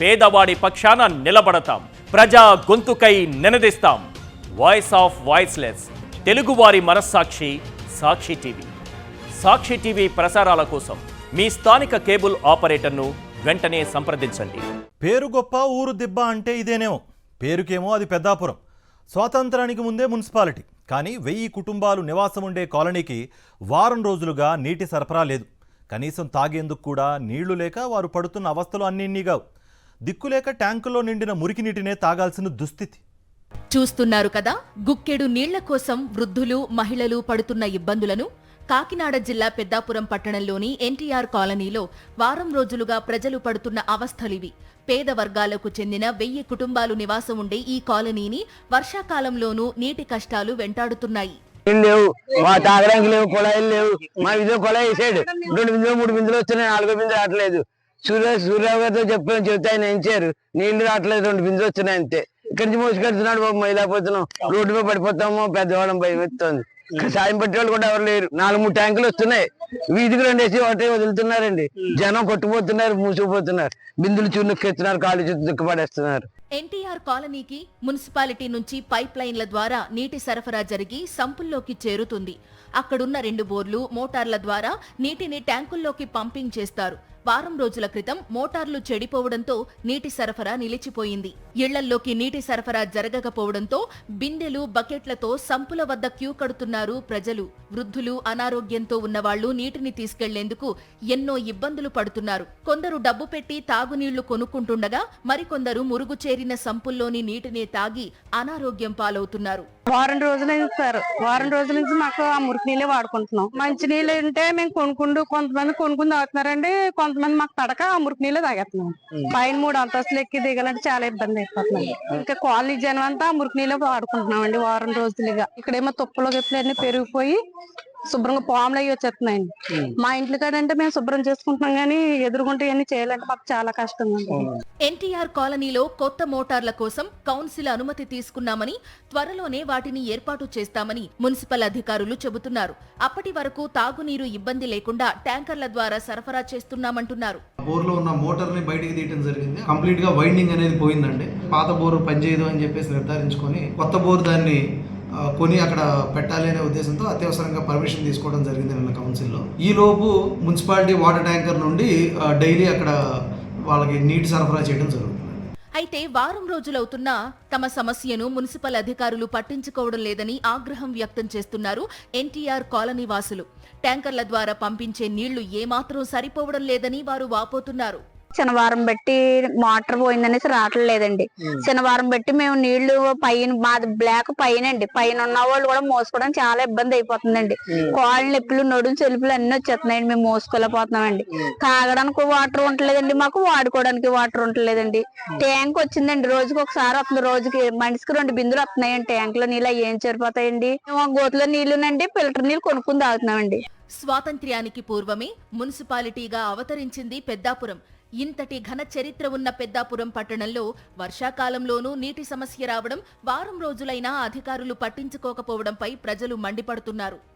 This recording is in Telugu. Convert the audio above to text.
పేదవాడి పక్షాన నిలబడతాం, ప్రజా గొంతుకై నినదిస్తాం. వాయిస్ ఆఫ్ వాయిస్లెస్, తెలుగువారి మనస్సాక్షి సాక్షి టీవీ. సాక్షి టీవీ ప్రసారాల కోసం మీ స్థానిక కేబుల్ ఆపరేటర్ను వెంటనే సంప్రదించండి. పేరు గొప్ప ఊరు దిబ్బ అంటే ఇదేనేమో. పేరుకేమో అది పెద్దాపురం. స్వాతంత్రానికి ముందే మున్సిపాలిటీ. కానీ 1000 కుటుంబాలు నివాసం ఉండే కాలనీకి వారం రోజులుగా నీటి సరఫరా లేదు. కనీసం తాగేందుకు కూడా నీళ్లు లేక వారు పడుతున్న అవస్థలు అన్నిగావు. దిక్కులేక ట్యాంకుల్లో నిండిన మురికి నీటినే తాగాల్సిన దుస్థితి. చూస్తున్నారు కదా, గుక్కెడు నీళ్ల కోసం వృద్ధులు, మహిళలు పడుతున్న ఇబ్బందులను. కాకినాడ జిల్లా పెద్దాపురం పట్టణంలోని ఎన్టీఆర్ కాలనీలో వారం రోజులుగా ప్రజలు పడుతున్న అవస్థలివి. పేద వర్గాలకు చెందిన 1000 కుటుంబాలు నివాసం ఉండే ఈ కాలనీని వర్షాకాలంలోనూ నీటి కష్టాలు వెంటాడుతున్నాయి. లేవు, మా తాగడానికి లేవు, కుళాయిలు లేవు. మా ఇదో కుళాయి వేసాడు, 2 బిందులు 3 బిందులు వచ్చినాయి, 4వ బిందు రావట్లేదు. సూర్యరావు గారితో చెప్తే ఆయన ఎంచారు, నీళ్లు రావట్లేదు, 2 బిందులు వచ్చినాయి అంతే. ఇక్కడి నుంచి మోసుకెళ్తున్నాడు బాబు, మైలాపోతున్నాం, రోడ్డు మీద పడిపోతామో పెద్దవాళ్ళం భయం ఎత్తుంది. సాయం పట్టేవాళ్ళు కూడా ఎవరు లేరు. 4-3 ట్యాంకులు వస్తున్నాయి, వీధికి 2 వేసి ఒకటే వదులుతున్నారండి. జనం కొట్టుపోతున్నారు, మూసుకుపోతున్నారు, బిందులు చూన్నెక్కిస్తున్నారు, కాళ్ళు చుట్టూ దుఃఖపడేస్తున్నారు. ఎన్టీఆర్ కాలనీకి మున్సిపాలిటీ నుంచి పైప్ లైన్ల ద్వారా నీటి సరఫరా జరిగి సంపుల్లోకి చేరుతుంది. అక్కడున్న 2 బోర్లు, మోటార్ల ద్వారా నీటిని ట్యాంకుల్లోకి పంపింగ్ చేస్తారు. వారం రోజుల క్రితం మోటార్లు చెడిపోవడంతో నీటి సరఫరా నిలిచిపోయింది. ఇళ్లల్లోకి నీటి సరఫరా జరగకపోవడంతో బిందెలు, బకెట్లతో సంపుల వద్ద క్యూ కడుతున్నారు ప్రజలు. వృద్ధులు, అనారోగ్యంతో ఉన్నవాళ్లు నీటిని తీసుకెళ్లేందుకు ఎన్నో ఇబ్బందులు పడుతున్నారు. కొందరు డబ్బు పెట్టి తాగునీళ్లు కొనుక్కుంటుండగా మరికొందరు మురుగు చేరిన సంపుల్లోని నీటినే తాగి అనారోగ్యం పాలవుతున్నారు. వారం రోజులు సార్, వారం రోజుల నుంచి మాకు ఆ మురికి నీళ్ళే వాడుకుంటున్నాం. మంచి నీళ్ళు ఉంటే మేము కొంతమంది కొనుక్కుని తాగుతున్నారండి, కొంతమంది మాకు తడక ఆ మురికి నీళ్ళే తాగేస్తున్నాం. పైన 3 అంతస్తులు ఎక్కి దిగాలంటే చాలా ఇబ్బంది అయిపోతున్నాం. ఇంకా కాలనీ జనం అంతా మురికి నీళ్ళే వాడుకుంటున్నాం అండి వారం రోజులుగా. ఇక్కడేమో తుప్పలు గిప్పలన్నీ పెరిగిపోయి శుభ్రంగా పాములు అయ్యి వచ్చేస్తున్నాయండి. మా ఇంట్లో కాడంటే మేము శుభ్రం చేసుకుంటున్నాం, కానీ ఎదురుకుంటే ఇవన్నీ చేయాలంటే మాకు చాలా కష్టంగా ఉంది. ఎన్టీఆర్ కాలనీలో కొత్త మోటార్ల కోసం కౌన్సిల్ అనుమతి తీసుకున్నామని, త్వరలోనే వాటిని ఏర్పాటు చేస్తామని మున్సిపల్ అధికారులు చెబుతున్నారు. అప్పటి వరకు తాగునీరు ఇబ్బంది లేకుండా ట్యాంకర్ల ద్వారా సరఫరా చేస్తున్నామంటున్నారు. బోర్లో ఉన్న మోటార్ ని బయటికి తీయడం జరిగింది. కంప్లీట్ గా వైండింగ్ అనేది పోయిందండి. పాత బోర్ పనిచేయదు అని చెప్పేసి నిర్ధారించుకొని కొత్త బోర్ దాన్ని కొని అక్కడ పెట్టాలి అనే ఉద్దేశంతో అత్యవసరంగా పర్మిషన్ తీసుకోవడం జరిగింది నిన్న కౌన్సిల్లో. ఈ లోపు మున్సిపాలిటీ వాటర్ ట్యాంకర్ నుండి డైలీ అక్కడ వాళ్ళకి నీటి సరఫరా చేయడం జరుగుతుంది. అయితే వారం రోజులవుతున్నా తమ సమస్యను మున్సిపల్ అధికారులు పట్టించుకోవడం లేదని ఆగ్రహం వ్యక్తం చేస్తున్నారు ఎన్టీఆర్ కాలనీ వాసులు. ట్యాంకర్ల ద్వారా పంపించే నీళ్లు ఏమాత్రం సరిపోవడం లేదని వారు వాపోతున్నారు. శనివారం బట్టి మోటార్ పోయిందనేసి రావట్లేదండి. శనివారం బట్టి మేము నీళ్లు పైన, మాది బ్లాక్ పైనండి, పైన ఉన్న వాళ్ళు కూడా మోసుకోవడం చాలా ఇబ్బంది అయిపోతుందండి. కాళ్ళు నొప్పులు, నడుము చెలుపులు అన్ని వచ్చేస్తున్నాయండి, మేము మోసుకోలేకపోతున్నామండి. తాగడానికి వాటర్ ఉండలేదండి, మాకు వాడుకోవడానికి వాటర్ ఉండలేదండి. ట్యాంక్ వచ్చిందండి, రోజుకి ఒకసారి వస్తుంది, రోజుకి మనిషికి 2 బిందులు వస్తున్నాయండి. ట్యాంక్ లో నీళ్ళు ఏం సరిపోతాయండి. గోతులో నీళ్లునండి, ఫిల్టర్ నీళ్ళు కొనుక్కుని తాగుతున్నామండి. స్వాతంత్ర్యానికి పూర్వమే మున్సిపాలిటీగా అవతరించింది పెద్దాపురం. ఇంతటి ఘన చరిత్ర ఉన్న పెద్దాపురం పట్టణంలో వర్షాకాలంలోనూ నీటి సమస్య రావడం, వారం రోజులైనా అధికారులు పట్టించుకోకపోవడంపై ప్రజలు మండిపడుతున్నారు.